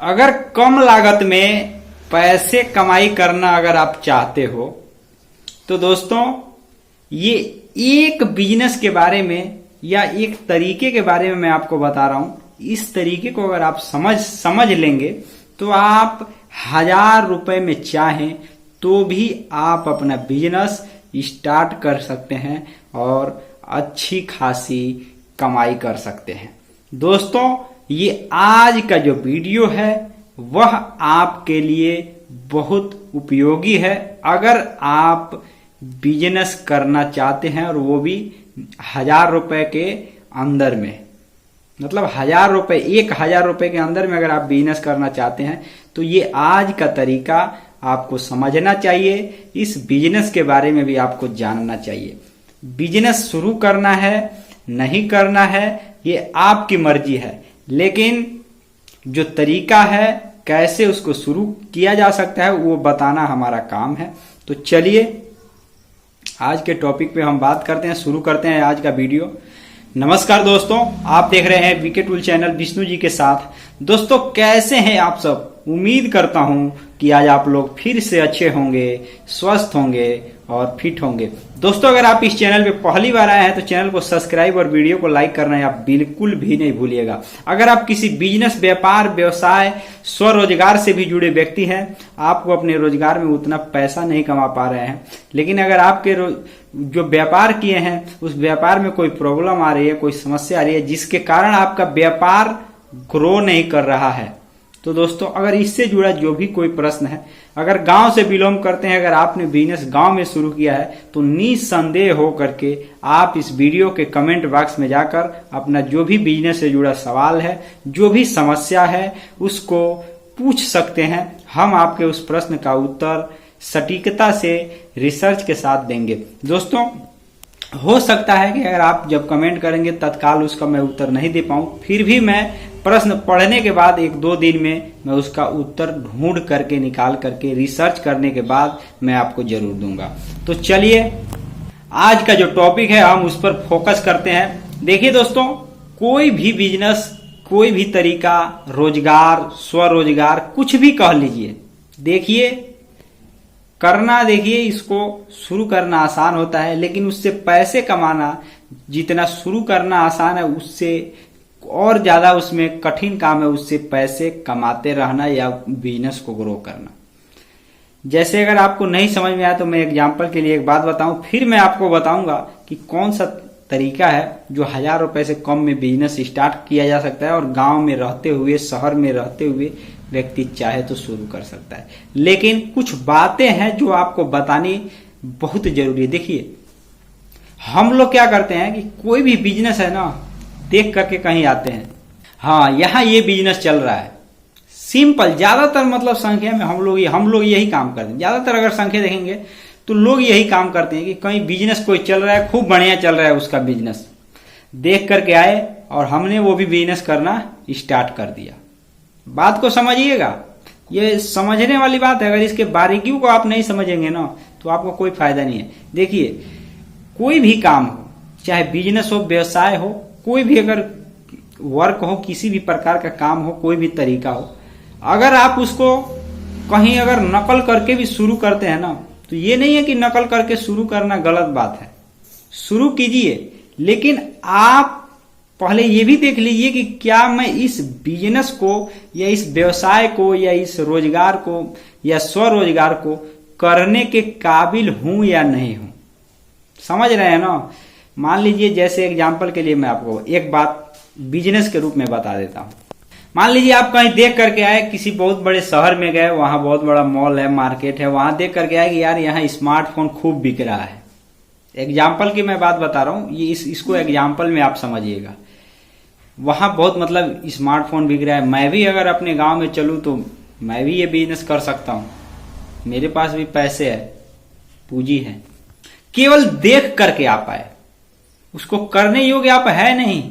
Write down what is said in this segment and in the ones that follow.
अगर कम लागत में पैसे कमाई करना अगर आप चाहते हो तो दोस्तों ये एक बिजनेस के बारे में या एक तरीके के बारे में मैं आपको बता रहा हूं। इस तरीके को अगर आप समझ लेंगे तो आप 1000 रुपए में चाहें तो भी आप अपना बिजनेस स्टार्ट कर सकते हैं और अच्छी खासी कमाई कर सकते हैं। दोस्तों ये आज का जो वीडियो है वह आपके लिए बहुत उपयोगी है अगर आप बिजनेस करना चाहते हैं और वो भी 1000 रुपए के अंदर में, मतलब 1000 रुपए 1000 रुपए के अंदर में अगर आप बिजनेस करना चाहते हैं तो ये आज का तरीका आपको समझना चाहिए। इस बिजनेस के बारे में भी आपको जानना चाहिए। बिजनेस शुरू करना है नहीं करना है ये आपकी मर्जी है, लेकिन जो तरीका है कैसे उसको शुरू किया जा सकता है वो बताना हमारा काम है। तो चलिए आज के टॉपिक पे हम बात करते हैं, शुरू करते हैं आज का वीडियो। नमस्कार दोस्तों, आप देख रहे हैं VK tool channel Vishnu ji के साथ। दोस्तों कैसे हैं आप सब? उम्मीद करता हूं कि आज आप लोग फिर से अच्छे होंगे, स्वस्थ होंगे और फिट होंगे। दोस्तों अगर आप इस चैनल पे पहली बार आए हैं तो चैनल को सब्सक्राइब और वीडियो को लाइक करना आप बिल्कुल भी नहीं भूलिएगा। अगर आप किसी बिजनेस, व्यापार, व्यवसाय, स्वरोजगार से भी जुड़े व्यक्ति हैं, आपको अपने रोजगार में उतना पैसा नहीं कमा पा रहे हैं, लेकिन अगर आपके जो व्यापार किए हैं उस व्यापार में कोई प्रॉब्लम आ रही है, कोई समस्या आ रही है जिसके कारण आपका व्यापार ग्रो नहीं कर रहा है, तो दोस्तों अगर इससे जुड़ा जो भी कोई प्रश्न है, अगर गांव से बिलोंग करते हैं, अगर आपने बिजनेस गांव में शुरू किया है तो निसंदेह हो करके आप इस वीडियो के कमेंट बॉक्स में जाकर अपना जो भी बिजनेस से जुड़ा सवाल है, जो भी समस्या है उसको पूछ सकते हैं। हम आपके उस प्रश्न का उत्तर सटीकता से रिसर्च के साथ देंगे। दोस्तों हो सकता है कि अगर आप जब कमेंट करेंगे तत्काल उसका मैं उत्तर नहीं दे पाऊं, फिर भी मैं प्रश्न पढ़ने के बाद 1-2 दिन में मैं उसका उत्तर ढूंढ करके निकाल करके रिसर्च करने के बाद मैं आपको जरूर दूंगा। तो चलिए आज का जो टॉपिक है हम उस पर फोकस करते हैं। देखिए दोस्तों, कोई भी बिजनेस, कोई भी तरीका, रोजगार, स्वरोजगार, कुछ भी कह लीजिए, देखिए इसको शुरू करना आसान होता है, लेकिन उससे पैसे कमाना जितना शुरू करना आसान है उससे और ज्यादा उसमें कठिन काम है उससे पैसे कमाते रहना या बिजनेस को ग्रो करना। जैसे अगर आपको नहीं समझ में आया तो मैं एग्जांपल के लिए एक बात बताऊं, फिर मैं आपको बताऊंगा कि कौन सा तरीका है जो 1000 रुपए से कम में बिजनेस स्टार्ट किया जा सकता है और गांव में रहते हुए, शहर में रहते हुए व्यक्ति चाहे तो शुरू कर सकता है। लेकिन कुछ बातें हैं जो आपको बतानी बहुत जरूरी है। देखिए हम लोग क्या करते हैं कि कोई भी बिजनेस है ना, देख करके कहीं आते हैं, हाँ यहाँ ये बिजनेस चल रहा है, सिंपल। ज्यादातर मतलब संख्या में हम लोग यही काम करते हैं। ज्यादातर अगर संख्या देखेंगे तो लोग यही काम करते हैं कि कहीं बिजनेस कोई चल रहा है, खूब बढ़िया चल रहा है उसका बिजनेस, देख करके आए और हमने वो भी बिजनेस करना स्टार्ट कर दिया। बात को समझिएगा, ये समझने वाली बात है। अगर इसके बारीकियों को आप नहीं समझेंगे ना तो आपको कोई फायदा नहीं है। देखिए कोई भी काम हो, चाहे बिजनेस हो, व्यवसाय हो, कोई भी अगर वर्क हो, किसी भी प्रकार का काम हो, कोई भी तरीका हो, अगर आप उसको कहीं अगर नकल करके भी शुरू करते हैं ना तो ये नहीं है कि नकल करके शुरू करना गलत बात है, शुरू कीजिए, लेकिन आप पहले ये भी देख लीजिए कि क्या मैं इस बिजनेस को या इस व्यवसाय को या इस रोजगार को या स्वरोजगार को करने के काबिल हूं या नहीं हूं। समझ रहे हैं ना? मान लीजिए जैसे एग्जांपल के लिए मैं आपको एक बात बिजनेस के रूप में बता देता हूं। मान लीजिए आप कहीं देख करके आए, किसी बहुत बड़े शहर में गए, वहां बहुत बड़ा मॉल है, मार्केट है, वहां देख करके आए कि यार यहाँ स्मार्टफोन खूब बिक रहा है। एग्जाम्पल की मैं बात बता रहा हूं, ये इसको एग्जाम्पल में आप समझिएगा। वहां बहुत मतलब स्मार्टफोन बिक रहा है, मैं भी अगर अपने गांव में चलूं तो मैं भी ये बिजनेस कर सकता हूं, मेरे पास भी पैसे है, पूंजी है। केवल देख करके आप आए, उसको करने योग्य आप है नहीं।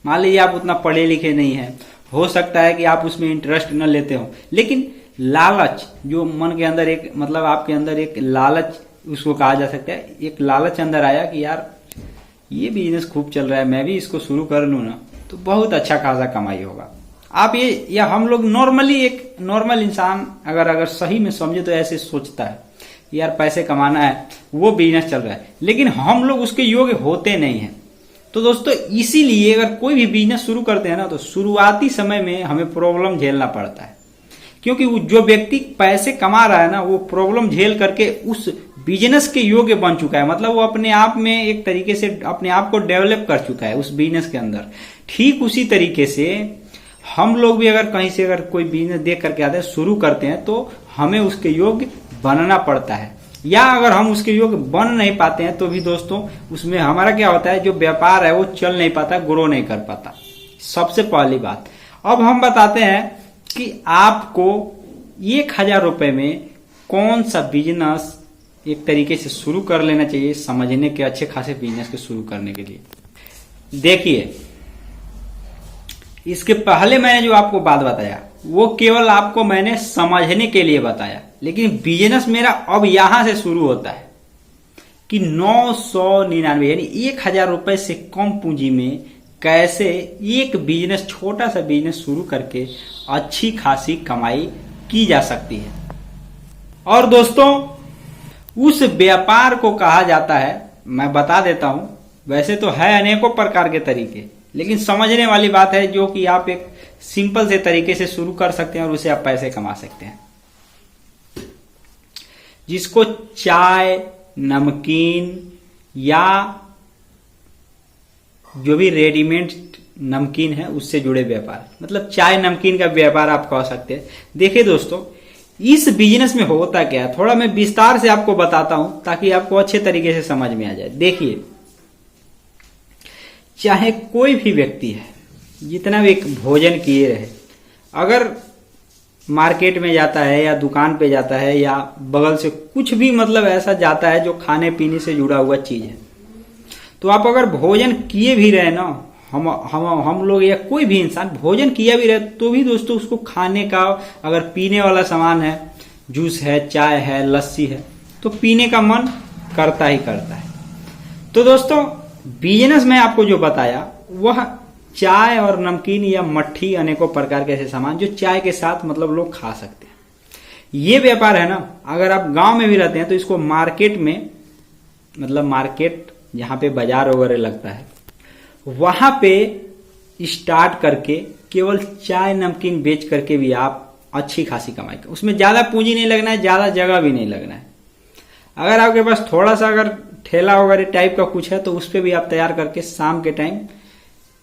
मान लीजिए आप उतना पढ़े लिखे नहीं है, हो सकता है कि आप उसमें इंटरेस्ट न लेते हो, लेकिन लालच जो मन के अंदर एक मतलब आपके अंदर एक लालच उसको कहा जा सकता है, एक लालच अंदर आया कि यार ये बिजनेस खूब चल रहा है, मैं भी इसको शुरू कर लूं ना तो बहुत अच्छा खासा कमाई होगा। आप ये, या हम लोग नॉर्मली, एक नॉर्मल इंसान अगर सही में समझे तो ऐसे सोचता है यार पैसे कमाना है, वो बिजनेस चल रहा है, लेकिन हम लोग उसके योग्य होते नहीं हैं। तो दोस्तों इसीलिए अगर कोई भी बिजनेस शुरू करते हैं ना, तो शुरुआती समय में हमें प्रॉब्लम झेलना पड़ता है, क्योंकि जो व्यक्ति पैसे कमा रहा है ना, वो प्रॉब्लम झेल करके उस बिजनेस के योग्य बन चुका है। मतलब वो अपने आप में एक तरीके से अपने आप को डेवलप कर चुका है उस बिजनेस के अंदर। ठीक उसी तरीके से हम लोग भी अगर कहीं से अगर कोई बिजनेस देख करके आते हैं, शुरू करते हैं, तो हमें उसके योग्य बनना पड़ता है। या अगर हम उसके योग्य बन नहीं पाते हैं तो भी दोस्तों उसमें हमारा क्या होता है, जो व्यापार है वो चल नहीं पाता, ग्रो नहीं कर पाता। सबसे पहली बात, अब हम बताते हैं कि आपको 1000 रुपए में कौन सा बिजनेस एक तरीके से शुरू कर लेना चाहिए, समझने के अच्छे खासे बिजनेस के शुरू करने के लिए। देखिए, इसके पहले मैंने जो आपको बात बताया वो केवल आपको मैंने समझने के लिए बताया, लेकिन बिजनेस मेरा अब यहां से शुरू होता है कि 999 यानी 1000 रुपए से कम पूंजी में कैसे एक बिजनेस, छोटा सा बिजनेस शुरू करके अच्छी खासी कमाई की जा सकती है। और दोस्तों उस व्यापार को कहा जाता है, मैं बता देता हूं, वैसे तो है अनेकों प्रकार के तरीके, लेकिन समझने वाली बात है जो कि आप एक सिंपल से तरीके से शुरू कर सकते हैं और उससे आप पैसे कमा सकते हैं, जिसको चाय, नमकीन या जो भी रेडीमेड नमकीन है उससे जुड़े व्यापार, मतलब चाय नमकीन का व्यापार आप कह सकते हैं। देखिए दोस्तों, इस बिजनेस में होता क्या है, थोड़ा मैं विस्तार से आपको बताता हूं ताकि आपको अच्छे तरीके से समझ में आ जाए। देखिए, चाहे कोई भी व्यक्ति है, जितना भी भोजन किए रहे, अगर मार्केट में जाता है या दुकान पे जाता है या बगल से कुछ भी मतलब ऐसा जाता है जो खाने पीने से जुड़ा हुआ चीज है, तो आप अगर भोजन किए भी रहे ना, हम लोग या कोई भी इंसान भोजन किया भी रहे, तो भी दोस्तों उसको खाने का, अगर पीने वाला सामान है, जूस है, चाय है, लस्सी है, तो पीने का मन करता ही करता है। तो दोस्तों बिजनेस में आपको जो बताया वह चाय और नमकीन या मट्ठी, अनेकों प्रकार के ऐसे सामान जो चाय के साथ मतलब लोग खा सकते हैं। ये व्यापार है ना, अगर आप गांव में भी रहते हैं तो इसको मार्केट में, मतलब मार्केट जहां पे बाजार वगैरह लगता है, वहां पे स्टार्ट करके केवल चाय नमकीन बेच करके भी आप अच्छी खासी कमाई कर, उसमें ज्यादा पूंजी नहीं लगना है, ज्यादा जगह भी नहीं लगना है। अगर आपके पास थोड़ा सा अगर ठेला वगैरह टाइप का कुछ है तो उस पर भी आप तैयार करके शाम के टाइम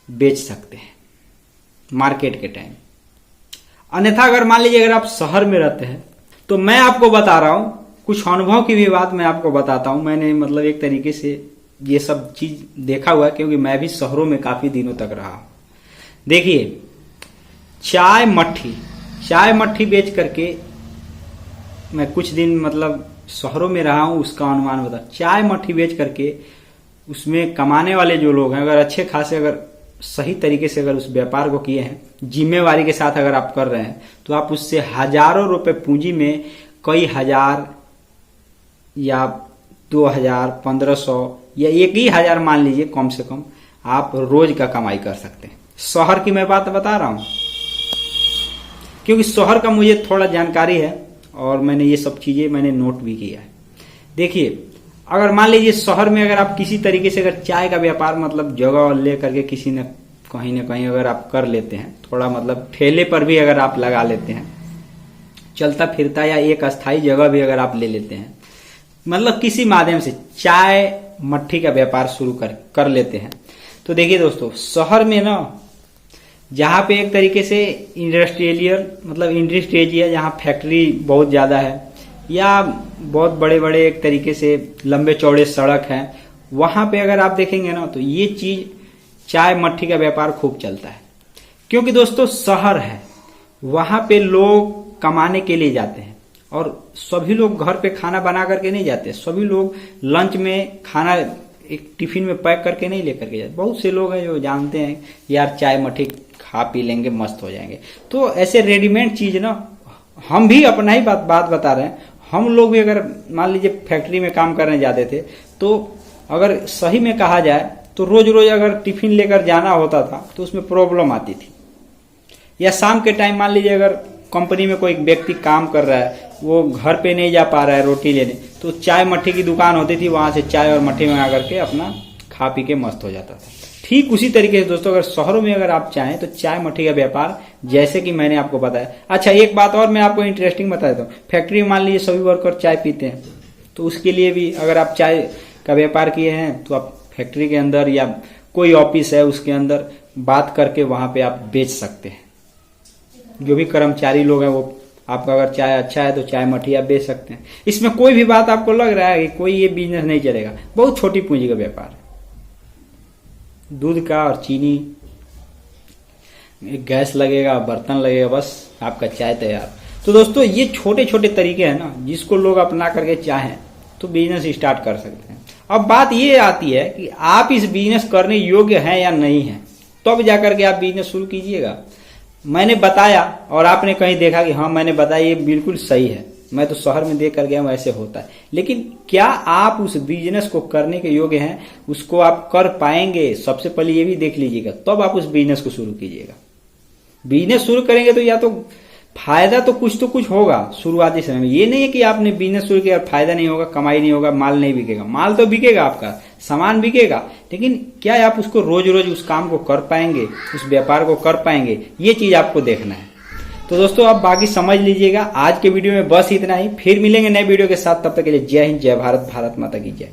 बेच सकते हैं, मार्केट के टाइम। अन्यथा अगर मान लीजिए अगर आप शहर में रहते हैं, तो मैं आपको बता रहा हूं, कुछ अनुभव की भी बात मैं आपको बताता हूं। मैंने मतलब एक तरीके से ये सब चीज देखा हुआ है, क्योंकि मैं भी शहरों में काफी दिनों तक रहा हूं। देखिए, चाय मट्ठी बेच करके मैं कुछ दिन मतलब शहरों में रहा हूं, उसका अनुमान बता। चाय मट्ठी बेच करके उसमें कमाने वाले जो लोग हैं, अगर अच्छे खासे, अगर सही तरीके से अगर उस व्यापार को किए हैं, जिम्मेवारी के साथ अगर आप कर रहे हैं, तो आप उससे हजारों रुपए पूंजी में कई हजार या 2000, 1500 या 1000 मान लीजिए कम से कम, आप रोज का कमाई कर सकते हैं। शहर की मैं बात बता रहा हूं, क्योंकि शहर का मुझे थोड़ा जानकारी है और मैंने ये सब चीजें मैंने नोट भी किया है। देखिए, अगर मान लीजिए शहर में अगर आप किसी तरीके से अगर चाय का व्यापार मतलब जगह ले करके किसी न कहीं अगर आप कर लेते हैं, थोड़ा मतलब ठेले पर भी अगर आप लगा लेते हैं, चलता फिरता, या एक अस्थायी जगह भी अगर आप ले लेते हैं, मतलब किसी माध्यम से चाय मट्ठी का व्यापार शुरू कर लेते हैं, तो देखिए दोस्तों, शहर में ना जहां पे एक तरीके से इंडस्ट्री एरिया, जहां फैक्ट्री बहुत ज्यादा है या बहुत बड़े बड़े एक तरीके से लंबे चौड़े सड़क हैं, वहां पे अगर आप देखेंगे ना, तो ये चीज चाय मट्ठी का व्यापार खूब चलता है। क्योंकि दोस्तों शहर है, वहां पे लोग कमाने के लिए जाते हैं, और सभी लोग घर पे खाना बना करके नहीं जाते, सभी लोग लंच में खाना एक टिफिन में पैक करके नहीं लेकर के जाते। बहुत से लोग हैं जो जानते हैं यार चाय मट्ठी खा पी लेंगे, मस्त हो जाएंगे। तो ऐसे रेडीमेड चीज ना, हम भी अपना ही बात बता रहे हैं, हम लोग भी अगर मान लीजिए फैक्ट्री में काम करने जाते थे, तो अगर सही में कहा जाए तो रोज रोज अगर टिफिन लेकर जाना होता था तो उसमें प्रॉब्लम आती थी। या शाम के टाइम मान लीजिए अगर कंपनी में कोई व्यक्ति काम कर रहा है, वो घर पे नहीं जा पा रहा है रोटी लेने, तो चाय मट्ठी की दुकान होती थी, वहां से चाय और मट्ठी मंगा करके अपना खा पी के मस्त हो जाता था। ठीक उसी तरीके से दोस्तों अगर शहरों में अगर आप चाहें तो चाय मट्ठी का व्यापार जैसे कि मैंने आपको बताया। अच्छा, एक बात और मैं आपको इंटरेस्टिंग बता देता हूँ। फैक्ट्री में मान लीजिए सभी वर्कर चाय पीते हैं, तो उसके लिए भी अगर आप चाय का व्यापार किए हैं तो आप फैक्ट्री के अंदर या कोई ऑफिस है उसके अंदर बात करके वहां पे आप बेच सकते हैं। जो भी कर्मचारी लोग हैं वो आपका अगर चाय अच्छा है तो चाय मट्ठी आप बेच सकते हैं। इसमें कोई भी बात आपको लग रहा है कि कोई ये बिजनेस नहीं चलेगा, बहुत छोटी पूंजी का व्यापार है। दूध का और चीनी, गैस लगेगा, बर्तन लगेगा, बस आपका चाय तैयार। तो दोस्तों ये छोटे छोटे तरीके हैं ना, जिसको लोग अपना करके चाहें तो बिजनेस स्टार्ट कर सकते हैं। अब बात ये आती है कि आप इस बिजनेस करने योग्य हैं या नहीं है, तब जाकर के आप बिजनेस शुरू कीजिएगा। मैंने बताया और आपने कहीं देखा कि हाँ मैंने बताया ये बिल्कुल सही है, मैं तो शहर में देख कर गया हूं ऐसे होता है, लेकिन क्या आप उस बिजनेस को करने के योग्य हैं, उसको आप कर पाएंगे? सबसे पहले ये भी देख लीजिएगा, तब आप उस बिजनेस को शुरू कीजिएगा। बिजनेस शुरू करेंगे तो या तो फायदा तो कुछ होगा शुरुआती समय में। ये नहीं है कि आपने बिजनेस शुरू किया और फायदा नहीं होगा, कमाई नहीं होगा, माल नहीं बिकेगा। माल तो बिकेगा, आपका सामान बिकेगा, लेकिन क्या आप उसको रोज रोज उस काम को कर पाएंगे, उस व्यापार को कर पाएंगे, ये चीज आपको देखना है। तो दोस्तों आप बाकी समझ लीजिएगा। आज के वीडियो में बस इतना ही, फिर मिलेंगे नए वीडियो के साथ। तब तक के लिए जय हिंद, जय भारत, भारत माता की जय।